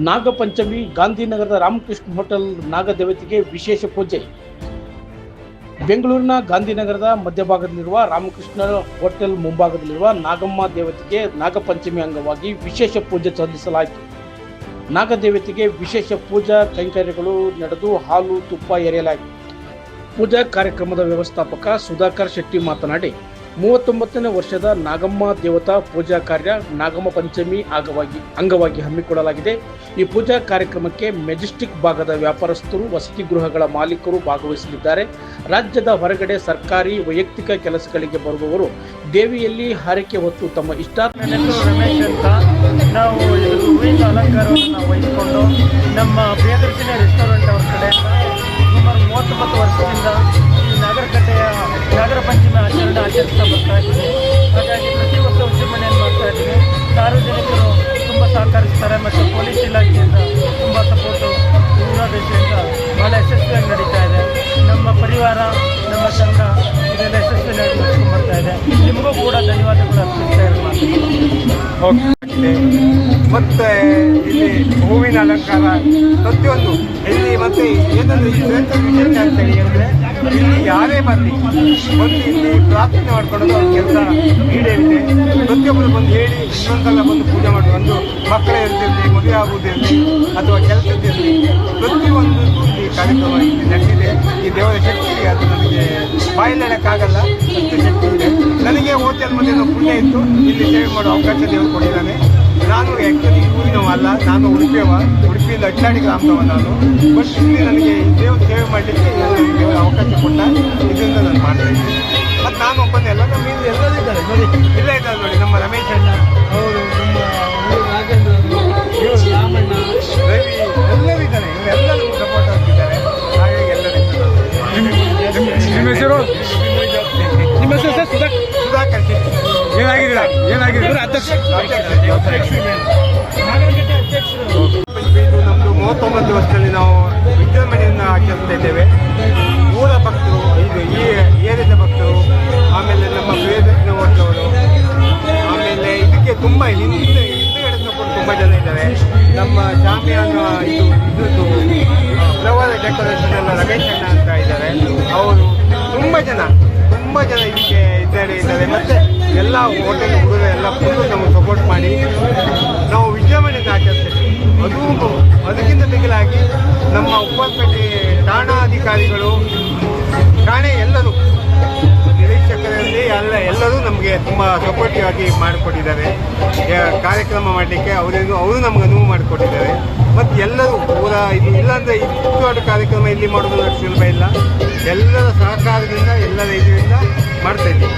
ನಾಗಪಂಚಮಿ ಗಾಂಧಿನಗರದ ರಾಮಕೃಷ್ಣ ಹೋಟೆಲ್ ನಾಗದೇವತೆಗೆ ವಿಶೇಷ ಪೂಜೆ. ಬೆಂಗಳೂರಿನ ಗಾಂಧಿನಗರದ ಮಧ್ಯಭಾಗದಲ್ಲಿರುವ ರಾಮಕೃಷ್ಣ ಹೋಟೆಲ್ ಮುಂಭಾಗದಲ್ಲಿರುವ ನಾಗಮ್ಮ ದೇವತೆಗೆ ನಾಗಪಂಚಮಿ ಅಂಗವಾಗಿ ವಿಶೇಷ ಪೂಜೆ ಸಲ್ಲಿಸಲಾಯಿತು. ನಾಗದೇವತೆಗೆ ವಿಶೇಷ ಪೂಜಾ ಕೈಂಕರ್ಯಗಳು ನಡೆದು ಹಾಲು ತುಪ್ಪ ಎರೆಯಲಾಯಿತು. ಪೂಜಾ ಕಾರ್ಯಕ್ರಮದ ವ್ಯವಸ್ಥಾಪಕ ಸುಧಾಕರ್ ಶೆಟ್ಟಿ ಮಾತನಾಡಿ, 39ನೇ ವರ್ಷದ ನಾಗಮ್ಮ ದೇವತಾ ಪೂಜಾ ಕಾರ್ಯ ನಾಗಮ್ಮ ಪಂಚಮಿ ಅಂಗವಾಗಿ ಹಮ್ಮಿಕೊಳ್ಳಲಾಗಿದೆ. ಈ ಪೂಜಾ ಕಾರ್ಯಕ್ರಮಕ್ಕೆ ಮೆಜೆಸ್ಟಿಕ್ ಭಾಗದ ವ್ಯಾಪಾರಸ್ಥರು, ವಸತಿ ಗೃಹಗಳ ಮಾಲೀಕರು ಭಾಗವಹಿಸಲಿದ್ದಾರೆ. ರಾಜ್ಯದ ಹೊರಗಡೆ ಸರ್ಕಾರಿ ವೈಯಕ್ತಿಕ ಕೆಲಸಗಳಿಗೆ ಬರುವವರು ದೇವಿಯಲ್ಲಿ ಹಾರೈಕೆ ಹೊತ್ತು ತಮ್ಮ ರಮೇಶ್ ಅಂತ ನಾವು ಹೂವಿನ ಅಲಂಕಾರವನ್ನು ವಹಿಸಿಕೊಂಡು ನಮ್ಮ ಪ್ರಿಯದರ್ಶಿನಿ ರೆಸ್ಟೋರೆಂಟ್ ಅವ್ರ ಕಡೆಯಿಂದ ಸುಮಾರು 39 ವರ್ಷದಿಂದ ಈ ನಾಗರಕಟ್ಟೆಯ ನಾಗರ ಪಂಚಮಿ ಆಚರಿಸ್ತಾ ಬರ್ತಾ ಇದ್ದೀವಿ. ಹಾಗಾಗಿ ಪ್ರತಿ ವರ್ಷ ವಿಜೃಂಭಣೆಯನ್ನು ಮಾಡ್ತಾ ಇದ್ದೀವಿ. ಸಾರ್ವಜನಿಕರು ತುಂಬ ಸಹಕರಿಸ್ತಾರೆ ಮತ್ತು ಪೊಲೀಸ್ ಇಲಾಖೆಯಿಂದ ತುಂಬ ಸಪೋರ್ಟು ದೂರದೇಶದಿಂದ ಭಾಳ ಯಶಸ್ವಿಯಾಗಿ ನಡೀತಾ ಇದೆ. ನಮ್ಮ ಪರಿವಾರ, ನಮ್ಮ ಸಂಘ ಇದೆಲ್ಲ ಯಶಸ್ವಿಯಾಗಿ ನಡೆಸ್ಕೊಂಡು ಬರ್ತಾ ಇದೆ. ನಿಮಗೂ ಕೂಡ ಧನ್ಯವಾದಗಳು ಅರ್ಪಿಸ್ತಾ ಇರೋದು. ಮತ್ತು ಇಲ್ಲಿ ಹೂವಿನ ಅಲಂಕಾರ ಪ್ರತಿಯೊಂದು ಇಲ್ಲಿ ಮತ್ತು ಏನೊಂದು ವಿಶೇಷ ಅಂತೇಳಿ ಅಂದರೆ ಇಲ್ಲಿ ಯಾರೇ ಬರಲಿ ಒಂದು ಇಲ್ಲಿ ಪ್ರಾರ್ಥನೆ ಮಾಡ್ಕೊಳ್ಳೋದು ಅವ್ರ ಕೆಲಸ ಈಡೇರಿದೆ. ಪ್ರತಿಯೊಬ್ಬರು ಬಂದು ಹೇಳಿ ಇನ್ನೊಂದೆಲ್ಲ ಬಂದು ಪೂಜೆ ಮಾಡೋದು, ಒಂದು ಮಕ್ಕಳ ಇರ್ತಿರಲಿ, ಮದುವೆ ಆಗುವುದಿರಲಿ ಅಥವಾ ಕೆಲಸದಿರಲಿ, ಪ್ರತಿಯೊಂದು ಈ ಕಾರ್ಯಕ್ರಮ ಇಲ್ಲಿ ನಡೆದಿದೆ. ಈ ದೇವರ ಶಕ್ತಿ ಅದು ನನಗೆ ಬಾಯಿಲೇಳಕ್ಕಾಗಲ್ಲ, ಅಷ್ಟು ಶಕ್ತಿ ಇದೆ. ನನಗೆ ಹೋಟೆಲ್ ಮಧ್ಯೆ ಪುಣ್ಯ ಇತ್ತು, ಇಲ್ಲಿ ಸೇವೆ ಮಾಡೋ ಅವಕಾಶ ದೇವರು ಕೊಟ್ಟಿದ್ದಾನೆ. ನಾನು ಆ್ಯಕ್ಚುಲಿ ಊರಿನವಲ್ಲ, ನಾನು ಉಡುಪಿಯಿಂದ ಅಡ್ಡಾಡಿ ಗ್ರಾಮದವ ನಾನು. ಬಟ್ ಇಲ್ಲಿ ನನಗೆ ದೇವ್ರ ಸೇವೆ ಮಾಡಲಿಕ್ಕೆ ದೇವರ ಅವಕಾಶ ಕೊಟ್ಟ, ಇದರಿಂದ ನಾನು ಮಾಡ್ತಾ ಇದ್ದೀನಿ. ಮತ್ತು ನಾನು ಒಬ್ಬನೇ ಅಲ್ಲ, ನಮ್ಮ ಇಲ್ಲಿ ಎಲ್ಲರೂ ಇದ್ದಾರೆ ನೋಡಿ, ಇಲ್ಲ ಇದ್ದಾರೆ ನೋಡಿ, ನಮ್ಮ ರಮೇಶ್ ಅಣ್ಣ ಅವರು, ನಮ್ಮ ರಾಜೇಂದ್ರ, ಇವರು ರಾಮಣ್ಣ, ರವಿ ಎಲ್ಲರೂ ಇದ್ದಾರೆ. ಇವರೆಲ್ಲರೂ ಸಪೋರ್ಟ್ ಆಗ್ತಿದ್ದಾರೆ. ಹಾಗಾಗಿ ಎಲ್ಲರೂ ನಿಮ್ಮ ಹೆಸರು ಸರ್? ಸುಧಾಕರ್ ಶೆಟ್ಟಿ. ನಮ್ಮದು 39 ವರ್ಷದಲ್ಲಿ ನಾವು ವಿಜೃಂಭಣೆಯನ್ನು ಆಚರಿಸ್ತಾ ಇದ್ದೇವೆ. ಊರ ಭಕ್ತರು, ಇದು ಈ ಏರಿಯಾದ ಭಕ್ತರು, ಆಮೇಲೆ ನಮ್ಮ ಪ್ರಿಯದರ್ಶಿನಿ ಹೋಟೆಲವರು, ಆಮೇಲೆ ಇದಕ್ಕೆ ತುಂಬ ಹಿಂದುಗಡೆ ಸಪೋರ್ಟ್ ತುಂಬ ಜನ ಇದ್ದಾರೆ. ನಮ್ಮ ಶಾಮಿಯಾನ ಇದ್ರದ್ದು ಫ್ಲವರ್ ಡೆಕೋರೇಷನ್ ಎಲ್ಲ ರಮೇಶ್ ಅಣ್ಣ ಅಂತ ಇದ್ದಾರೆ. ಅವರು ತುಂಬ ಜನ ಇದಕ್ಕೆ ಇದ್ದಾರೆ. ಮತ್ತು ಎಲ್ಲ ಹೋಟೆಲ್ ಹುಡುಗರು ಎಲ್ಲ ಫುಲ್ಲು ನಮಗೆ ಸಪೋರ್ಟ್ ಮಾಡಿ ನಾವು ವಿಜೃಂಭಣೆಯಿಂದ ಆಚರಿಸ್ತೀವಿ. ಅದಕ್ಕಿಂತ ಮಿಗಿಲಾಗಿ ನಮ್ಮ ಉಪ್ಪಾರಪೇಟೆ ಠಾಣಾಧಿಕಾರಿಗಳು, ಠಾಣೆ ಎಲ್ಲರೂ, ನಿರೀಕ್ಷಕರಲ್ಲಿ ಎಲ್ಲರೂ ನಮಗೆ ತುಂಬ ಸಪೋರ್ಟಿವ್ ಆಗಿ ಮಾಡಿಕೊಟ್ಟಿದ್ದಾರೆ. ಕಾರ್ಯಕ್ರಮ ಮಾಡಲಿಕ್ಕೆ ಅವರು ನಮ್ಗೆ ಅನುವು ಮಾಡಿಕೊಟ್ಟಿದ್ದಾರೆ. ಮತ್ತು ಎಲ್ಲರೂ ಪೂರ ಇದು ಇಲ್ಲಾಂದರೆ ಇಷ್ಟು ದೊಡ್ಡ ಕಾರ್ಯಕ್ರಮ ಇಲ್ಲಿ ಮಾಡೋದು ಸುಲಭ ಇಲ್ಲ. ಎಲ್ಲರ ಸಹಕಾರದಿಂದ, ಎಲ್ಲರ ಇದರಿಂದ ಮಾಡ್ತಾಯಿದ್ದೀವಿ.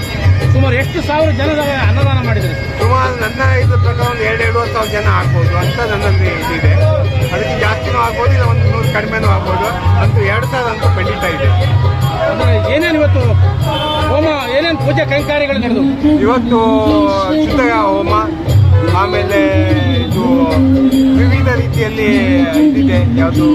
ಸುಮಾರು ಎಷ್ಟು ಸಾವಿರ ಜನರ ಅನ್ನದಾನ ಮಾಡಿದ್ದಾರೆ? ಸುಮಾರು ನನ್ನ ಇದ್ರ ಪ್ರಕಾರ ಒಂದು 2-2 ಜನ ಆಗ್ಬೋದು ಅಂತ ನನ್ನಲ್ಲಿ ಇದಿದೆ. ಅದಕ್ಕೆ ಜಾಸ್ತಿನೂ ಆಗ್ಬೋದು, ಇಲ್ಲ ಒಂದು 100 ಕಡಿಮೆನೂ ಆಗ್ಬೋದು. ಅಂತೂ 2000 ಅಂತೂ ಖಂಡಿತ ಇದೆ. ಏನೇನು ಇವತ್ತು ಹೋಮ, ಏನೇನು ಪೂಜೆ ಕೈಂಕಾರ್ಯಗಳು ನಡೆದು? ಇವತ್ತು ಶುದ್ಧ ಹೋಮ, ಆಮೇಲೆ ಇದು ವಿವಿಧ ರೀತಿಯಲ್ಲಿ ಇದಿದೆ. ಯಾವುದು